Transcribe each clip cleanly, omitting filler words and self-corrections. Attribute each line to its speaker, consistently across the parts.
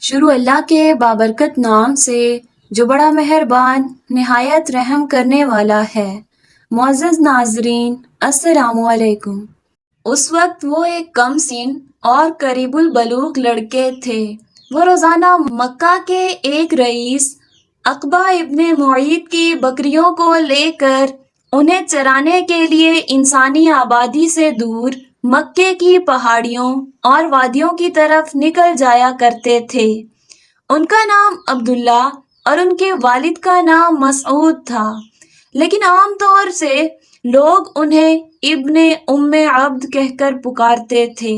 Speaker 1: شروع اللہ کے بابرکت نام سے جو بڑا مہربان نہایت رحم کرنے والا ہے۔ معزز ناظرین السلام علیکم۔ اس وقت وہ ایک کم سن اور قریب البلوغ لڑکے تھے۔ وہ روزانہ مکہ کے ایک رئیس عقبہ ابن معیط کی بکریوں کو لے کر انہیں چرانے کے لیے انسانی آبادی سے دور مکے کی پہاڑیوں اور وادیوں کی طرف نکل جایا کرتے تھے۔ ان کا نام عبداللہ اور ان کے والد کا نام مسعود تھا، لیکن عام طور سے لوگ انہیں ابن ام عبد کہہ کر پکارتے تھے۔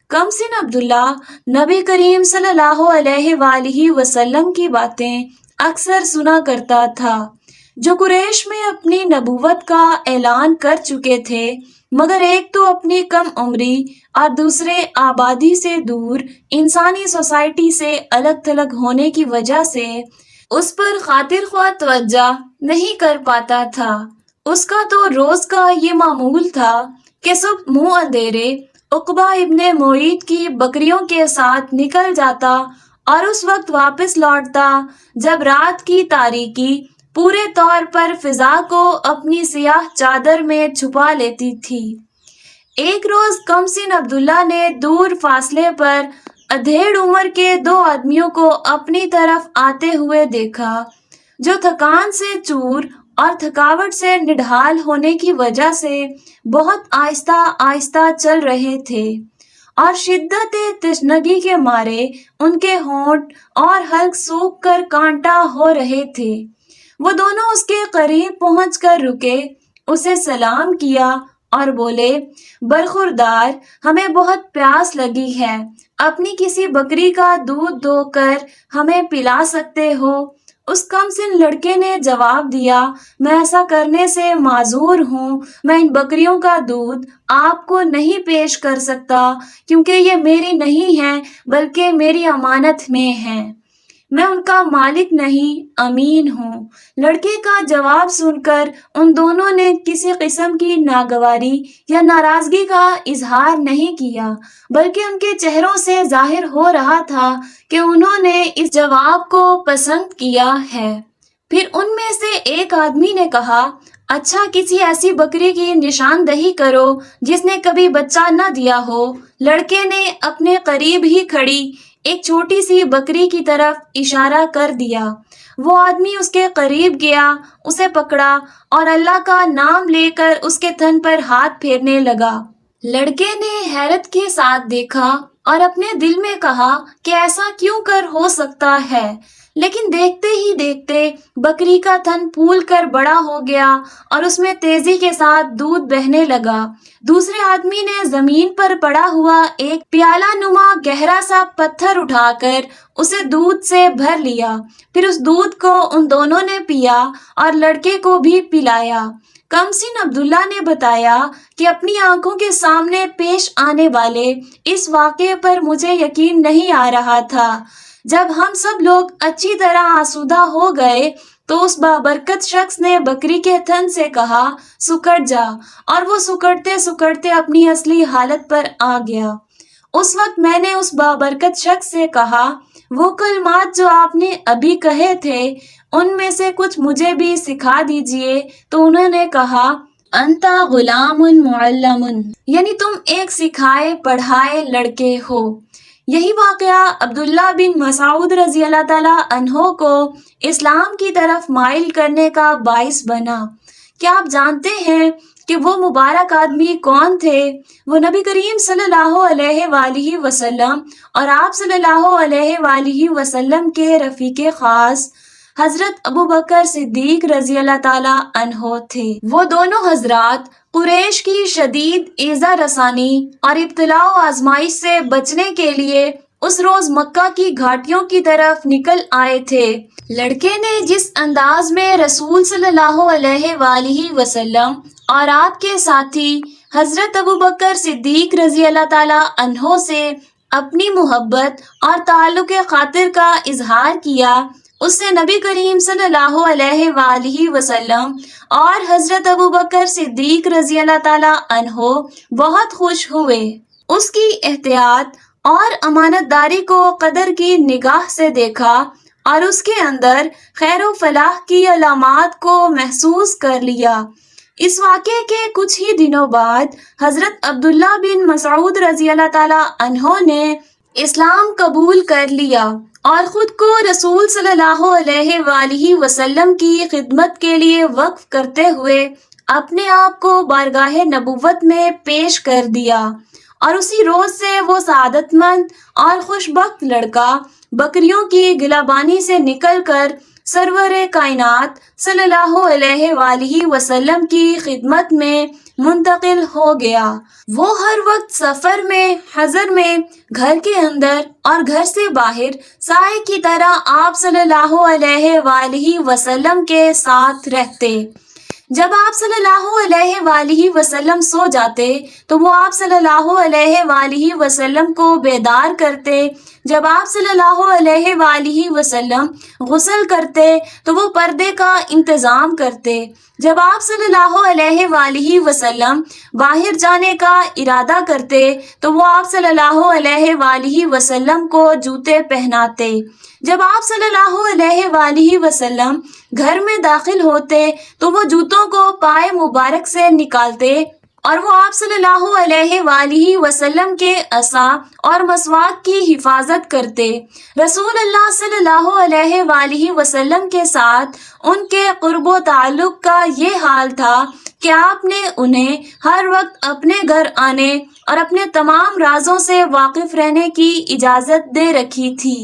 Speaker 1: کم سن عبداللہ نبی کریم صلی اللہ علیہ وآلہ وسلم کی باتیں اکثر سنا کرتا تھا، جو قریش میں اپنی نبوت کا اعلان کر چکے تھے، مگر ایک تو اپنی کم عمری اور دوسرے آبادی سے دور انسانی سوسائٹی سے الگ تھلگ ہونے کی وجہ سے اس پر خاطر خواہ توجہ نہیں کر پاتا تھا۔ اس کا تو روز کا یہ معمول تھا کہ صبح منہ اندھیرے عقبہ ابن معیط کی بکریوں کے ساتھ نکل جاتا اور اس وقت واپس لوٹتا جب رات کی تاریکی پورے طور پر فضا کو اپنی سیاہ چادر میں چھپا لیتی تھی۔ ایک روز کم سن عبداللہ نے دور فاصلے پر ادھیڑ عمر کے دو آدمیوں کو اپنی طرف آتے ہوئے دیکھا، جو تھکان سے چور اور تھکاوٹ سے نڈھال ہونے کی وجہ سے بہت آہستہ آہستہ چل رہے تھے اور شدت تشنگی کے مارے ان کے ہونٹ اور حلق سوکھ کر کانٹا ہو رہے تھے۔ وہ دونوں اس کے قریب پہنچ کر رکے، اسے سلام کیا اور بولے، برخوردار، ہمیں بہت پیاس لگی ہے، اپنی کسی بکری کا دودھ دو کر ہمیں پلا سکتے ہو؟ اس کم سن لڑکے نے جواب دیا، میں ایسا کرنے سے معذور ہوں، میں ان بکریوں کا دودھ آپ کو نہیں پیش کر سکتا کیونکہ یہ میری نہیں ہیں بلکہ میری امانت میں ہیں، میں ان کا مالک نہیں، امین ہوں۔ لڑکے کا جواب سن کر ان دونوں نے کسی قسم کی ناگواری یا ناراضگی کا اظہار نہیں کیا، بلکہ ان کے چہروں سے ظاہر ہو رہا تھا کہ انہوں نے اس جواب کو پسند کیا ہے۔ پھر ان میں سے ایک آدمی نے کہا، اچھا کسی ایسی بکری کی نشاندہی کرو جس نے کبھی بچہ نہ دیا ہو۔ لڑکے نے اپنے قریب ہی کھڑی ایک چھوٹی سی بکری کی طرف اشارہ کر دیا۔ وہ آدمی اس کے قریب گیا، اسے پکڑا اور اللہ کا نام لے کر اس کے تھن پر ہاتھ پھیرنے لگا۔ لڑکے نے حیرت کے ساتھ دیکھا اور اپنے دل میں کہا کہ ایسا کیوں کر ہو سکتا ہے، لیکن دیکھتے ہی دیکھتے بکری کا تھن پھول کر بڑا ہو گیا اور اس میں تیزی کے ساتھ دودھ بہنے لگا۔ دوسرے آدمی نے زمین پر پڑا ہوا ایک پیالہ نما گہرا سا پتھر اٹھا کر اسے دودھ سے بھر لیا، پھر اس دودھ کو ان دونوں نے پیا اور لڑکے کو بھی پلایا۔ کم سن عبداللہ نے بتایا کہ اپنی آنکھوں کے سامنے پیش آنے والے اس واقعے پر مجھے یقین نہیں آ رہا تھا۔ جب ہم سب لوگ اچھی طرح آسودہ ہو گئے تو اس بابرکت شخص نے بکری کے تھن سے کہا، سکڑ جا، اور وہ سکڑتے سکڑتے اپنی اصلی حالت پر آ گیا۔ اس وقت میں نے اس بابرکت شخص سے کہا، وہ کلمات جو آپ نے ابھی کہے تھے ان میں سے کچھ مجھے بھی سکھا دیجئے۔ تو انہوں نے کہا، انت غلام معلم، یعنی تم ایک سکھائے پڑھائے لڑکے ہو۔ یہی واقعہ عبداللہ بن مسعود رضی اللہ تعالیٰ عنہ کو اسلام کی طرف مائل کرنے کا باعث بنا۔ کیا آپ جانتے ہیں کہ وہ مبارک آدمی کون تھے؟ وہ نبی کریم صلی اللہ علیہ وآلہ وسلم اور آپ صلی اللہ علیہ وآلہ وسلم کے رفیق خاص حضرت ابوبکر صدیق رضی اللہ تعالیٰ عنہ تھے۔ وہ دونوں حضرات قریش کی شدید ایذا رسانی اور ابتلاء و آزمائش سے بچنے کے لیے اس روز مکہ کی گھاٹیوں کی طرف نکل آئے تھے۔ لڑکے نے جس انداز میں رسول صلی اللہ علیہ وآلہ وسلم اور آپ کے ساتھی حضرت ابوبکر صدیق رضی اللہ تعالیٰ عنہ سے اپنی محبت اور تعلق خاطر کا اظہار کیا، اس سے نبی کریم صلی اللہ علیہ وآلہ وسلم اور حضرت ابوبکر صدیق رضی اللہ تعالیٰ عنہ بہت خوش ہوئے۔ اس کی احتیاط اور امانت داری کو قدر کی نگاہ سے دیکھا اور اس کے اندر خیر و فلاح کی علامات کو محسوس کر لیا۔ اس واقعے کے کچھ ہی دنوں بعد حضرت عبداللہ بن مسعود رضی اللہ تعالی عنہ نے اسلام قبول کر لیا اور خود کو رسول صلی اللہ علیہ وآلہ وسلم کی خدمت کے لیے وقف کرتے ہوئے اپنے آپ کو بارگاہ نبوت میں پیش کر دیا، اور اسی روز سے وہ سعادت مند اور خوش بخت لڑکا بکریوں کی گلابانی سے نکل کر سرور کائنات صلی اللہ علیہ وآلہ وسلم کی خدمت میں منتقل ہو گیا۔ وہ ہر وقت سفر میں، حضر میں، گھر کے اندر اور گھر سے باہر سائے کی طرح آپ صلی اللہ علیہ وآلہ وسلم کے ساتھ رہتے۔ جب آپ صلی اللہ علیہ وآلہ وسلم سو جاتے تو وہ آپ صلی اللہ علیہ وآلہ وسلم کو بیدار کرتے، جب آپ صلی اللہ علیہ وآلہ وسلم غسل کرتے تو وہ پردے کا انتظام کرتے، جب آپ صلی اللہ علیہ وآلہ وسلم باہر جانے کا ارادہ کرتے تو وہ آپ صلی اللہ علیہ وآلہ وسلم کو جوتے پہناتے، جب آپ صلی اللہ علیہ وآلہ وسلم گھر میں داخل ہوتے تو وہ جوتوں کو پائے مبارک سے نکالتے اور وہ آپ صلی اللہ علیہ وآلہ وسلم کے عصا اور مسواک کی حفاظت کرتے۔ رسول اللہ صلی اللہ علیہ وآلہ وسلم کے ساتھ ان کے قرب و تعلق کا یہ حال تھا کہ آپ نے انہیں ہر وقت اپنے گھر آنے اور اپنے تمام رازوں سے واقف رہنے کی اجازت دے رکھی تھی۔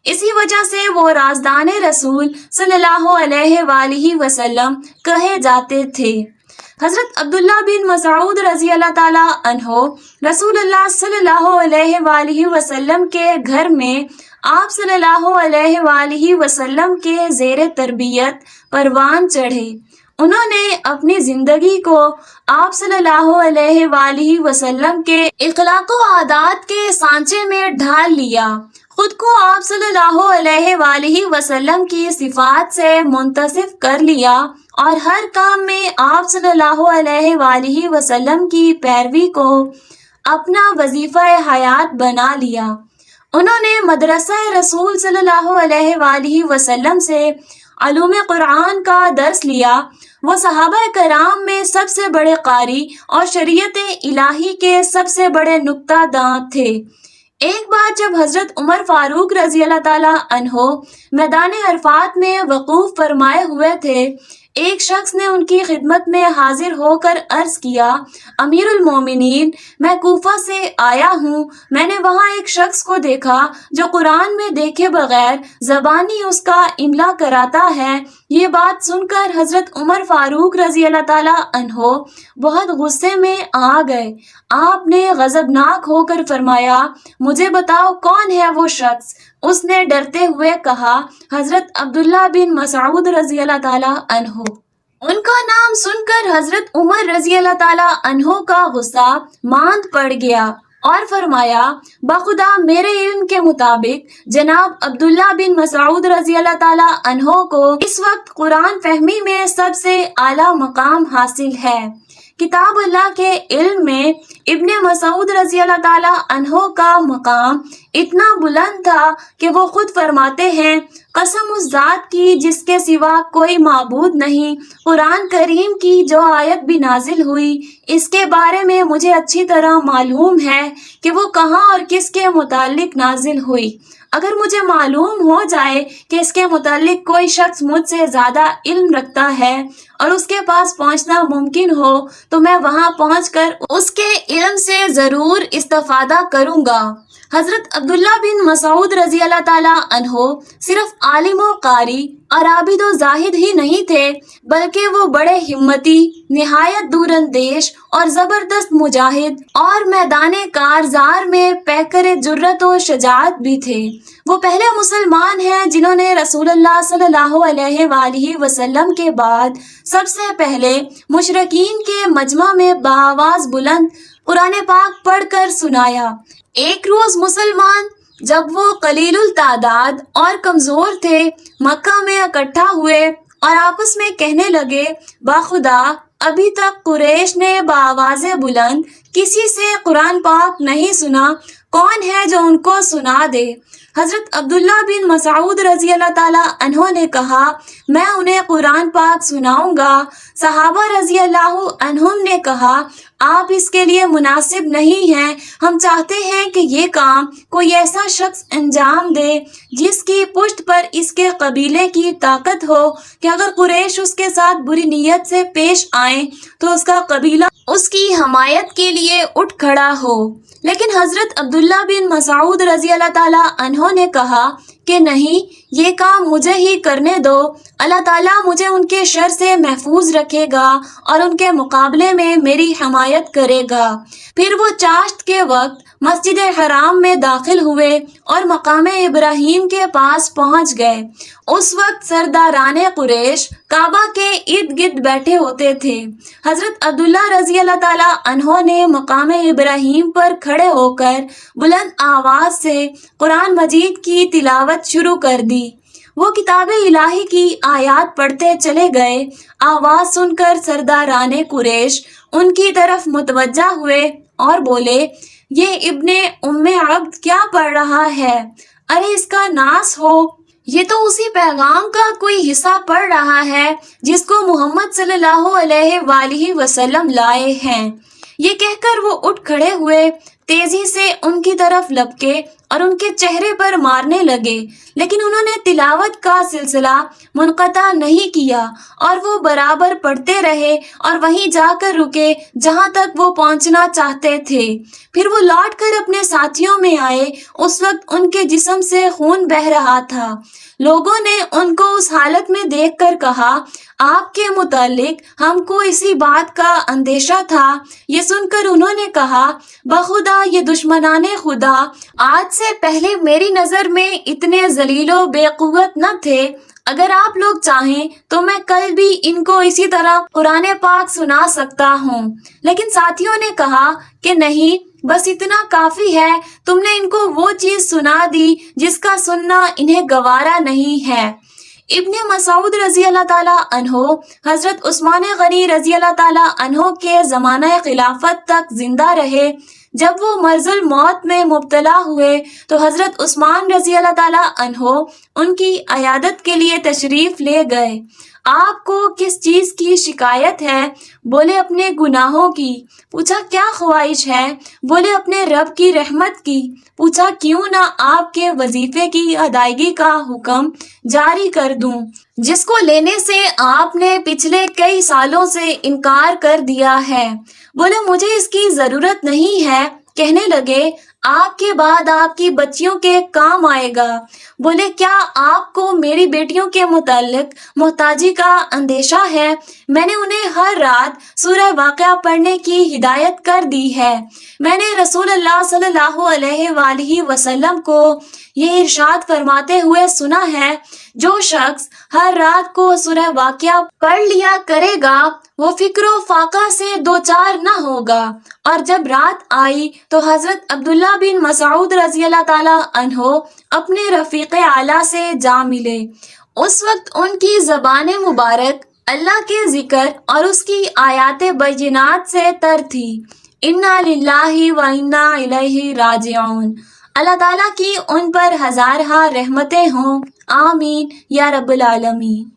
Speaker 1: اسی وجہ سے وہ رازدان رسول صلی اللہ علیہ وآلہ وسلم کہے جاتے تھے۔ حضرت عبداللہ بن مسعود رضی اللہ تعالی عنہ رسول اللہ صلی اللہ علیہ وآلہ وسلم کے گھر میں آپ صلی اللہ علیہ وآلہ وسلم کے زیر تربیت پروان چڑھے۔ انہوں نے اپنی زندگی کو آپ صلی اللہ علیہ وآلہ وسلم کے اخلاق و عادات کے سانچے میں ڈھال لیا، خود کو آپ صلی اللہ علیہ وآلہ وسلم کی صفات سے منتصف کر لیا اور ہر کام میں آپ صلی اللہ علیہ وآلہ وسلم کی پیروی کو اپنا وظیفہ حیات بنا لیا۔ انہوں نے مدرسہ رسول صلی اللہ علیہ وآلہ وسلم سے علوم قرآن کا درس لیا۔ وہ صحابہ کرام میں سب سے بڑے قاری اور شریعت الہی کے سب سے بڑے نکتہ داں تھے۔ ایک بار جب حضرت عمر فاروق رضی اللہ تعالی عنہ میدان عرفات میں وقوف فرمائے ہوئے تھے، ایک شخص نے ان کی خدمت میں حاضر ہو کر عرض کیا، امیر المومنین، میں کوفہ سے آیا ہوں، میں نے وہاں ایک شخص کو دیکھا جو قرآن میں دیکھے بغیر زبانی اس کا املا کراتا ہے۔ یہ بات سن کر حضرت عمر فاروق رضی اللہ تعالی عنہ بہت غصے میں آ گئے۔ آپ نے غضبناک ہو کر فرمایا، مجھے بتاؤ کون ہے وہ شخص؟ اس نے ڈرتے ہوئے کہا، حضرت عبداللہ بن مسعود رضی اللہ تعالی عنہ۔ ان کا نام سن کر حضرت عمر رضی اللہ تعالی عنہ کا غصہ ماند پڑ گیا اور فرمایا، بخدا میرے علم کے مطابق جناب عبداللہ بن مسعود رضی اللہ تعالی عنہ کو اس وقت قرآن فہمی میں سب سے اعلیٰ مقام حاصل ہے۔ کتاب اللہ کے علم میں ابن مسعود رضی اللہ تعالی عنہ کا مقام اتنا بلند تھا کہ وہ خود فرماتے ہیں، قسم اس ذات کی جس کے سوا کوئی معبود نہیں، قرآن کریم کی جو آیت بھی نازل ہوئی اس کے بارے میں مجھے اچھی طرح معلوم ہے کہ وہ کہاں اور کس کے متعلق نازل ہوئی۔ اگر مجھے معلوم ہو جائے کہ اس کے متعلق کوئی شخص مجھ سے زیادہ علم رکھتا ہے اور اس کے پاس پہنچنا ممکن ہو تو میں وہاں پہنچ کر اس کے علم سے ضرور استفادہ کروں گا۔ حضرت عبداللہ بن مسعود رضی اللہ تعالی عنہ صرف عالم و قاری اور عابد و زاہد ہی نہیں تھے، بلکہ وہ بڑے ہمتی، نہایت دور اندیش اور زبردست مجاہد اور میدان کارزار میں پیکر جرت و شجاعت بھی تھے۔ وہ پہلے مسلمان ہیں جنہوں نے رسول اللہ صلی اللہ علیہ وآلہ وسلم کے بعد سب سے پہلے مشرکین کے مجمع میں بآواز بلند قرآن پاک پڑھ کر سنایا۔ ایک روز مسلمان جب وہ قلیل التعداد اور کمزور تھے مکہ میں اکٹھا ہوئے اور آپس میں کہنے لگے، باخدا ابھی تک قریش نے بآواز بلند کسی سے قرآن پاک نہیں سنا، کون ہے جو ان کو سنا دے؟ حضرت عبداللہ بن مسعود رضی اللہ تعالیٰ عنہ نے کہا میں انہیں قرآن پاک سناؤں گا۔ صحابہ رضی اللہ عنہم نے کہا آپ اس کے لیے مناسب نہیں ہیں، ہم چاہتے ہیں کہ یہ کام کوئی ایسا شخص انجام دے جس کی پشت پر اس کے قبیلے کی طاقت ہو کہ اگر قریش اس کے ساتھ بری نیت سے پیش آئیں تو اس کا قبیلہ اس کی حمایت کے لیے اٹھ کھڑا ہو۔ لیکن حضرت عبداللہ بن مسعود رضی اللہ تعالیٰ عنہ نے کہا کہ نہیں، یہ کام مجھے ہی کرنے دو، اللہ تعالیٰ مجھے ان کے شر سے محفوظ رکھے گا اور ان کے مقابلے میں میری حمایت کرے گا۔ پھر وہ چاشت کے وقت مسجد حرام میں داخل ہوئے اور مقام ابراہیم کے پاس پہنچ گئے۔ اس وقت سرداران قریش کعبہ کے ارد گرد بیٹھے ہوتے تھے۔ حضرت عبداللہ رضی اللہ تعالیٰ عنہ نے مقام ابراہیم پر کھڑے ہو کر بلند آواز سے قرآن مجید کی تلاوت شروع کر دی۔ وہ کتاب الہی کی آیات پڑھتے چلے گئے۔ آواز سن کر سرداران قریش ان کی طرف متوجہ ہوئے اور بولے یہ ابن ام عبد کیا پڑھ رہا ہے؟ ارے اس کا ناس ہو، یہ تو اسی پیغام کا کوئی حصہ پڑھ رہا ہے جس کو محمد صلی اللہ علیہ وآلہ وسلم لائے ہیں۔ یہ کہہ کر وہ اٹھ کھڑے ہوئے، تیزی سے ان کی طرف لپکے اور ان کے چہرے پر مارنے لگے، لیکن انہوں نے تلاوت کا سلسلہ منقطع نہیں کیا اور وہ برابر پڑھتے رہے اور وہیں جا کر رکے جہاں تک وہ پہنچنا چاہتے تھے۔ پھر وہ لوٹ کر اپنے ساتھیوں میں آئے۔ اس وقت ان کے جسم سے خون بہہ رہا تھا۔ لوگوں نے ان کو اس حالت میں دیکھ کر کہا آپ کے متعلق ہم کو اسی بات کا اندیشہ تھا۔ یہ سن کر انہوں نے کہا بخدا یہ دشمنان خدا آج سے پہلے میری نظر میں اتنے ذلیل و بے قوت نہ تھے۔ اگر آپ لوگ چاہیں تو میں کل بھی ان کو اسی طرح قرآن پاک سنا سکتا ہوں۔ لیکن ساتھیوں نے کہا کہ نہیں، بس اتنا کافی ہے، تم نے ان کو وہ چیز سنا دی جس کا سننا انہیں گوارا نہیں ہے۔ ابن مسعود رضی اللہ تعالیٰ عنہ حضرت عثمان غنی رضی اللہ تعالیٰ عنہ کے زمانہ خلافت تک زندہ رہے۔ جب وہ مرض الموت میں مبتلا ہوئے تو حضرت عثمان رضی اللہ تعالیٰ عنہ ان کی عیادت کے لیے تشریف لے گئے۔ آپ کو کس چیز کی شکایت ہے؟ بولے اپنے گناہوں کی۔ پوچھا کیا خواہش ہے؟ بولے اپنے رب کی رحمت کی۔ پوچھا کیوں نہ آپ کے وظیفے کی ادائیگی کا حکم جاری کر دوں جس کو لینے سے آپ نے پچھلے کئی سالوں سے انکار کر دیا ہے؟ بولے مجھے اس کی ضرورت نہیں ہے۔ کہنے لگے آپ کے بعد آپ کی بچیوں کے کام آئے گا۔ بولے کیا آپ کو میری بیٹیوں کے متعلق محتاجی کا اندیشہ ہے؟ میں نے انہیں ہر رات سورہ واقعہ پڑھنے کی ہدایت کر دی ہے۔ میں نے رسول اللہ صلی اللہ علیہ وآلہ وسلم کو یہ ارشاد فرماتے ہوئے سنا ہے جو شخص ہر رات کو سورہ واقعہ پڑھ لیا کرے گا وہ فکر و فاقہ سے دوچار نہ ہوگا۔ اور جب رات آئی تو حضرت عبداللہ بن مسعود رضی اللہ تعالیٰ عنہ اپنے رفیق اعلیٰ سے جا ملے۔ اس وقت ان کی زبان مبارک اللہ کے ذکر اور اس کی آیات بینات سے تر تھی۔ انا للہ و انا الیہ راجعون۔ اللہ تعالیٰ کی ان پر ہزارہا رحمتیں ہوں، آمین یا رب العالمین۔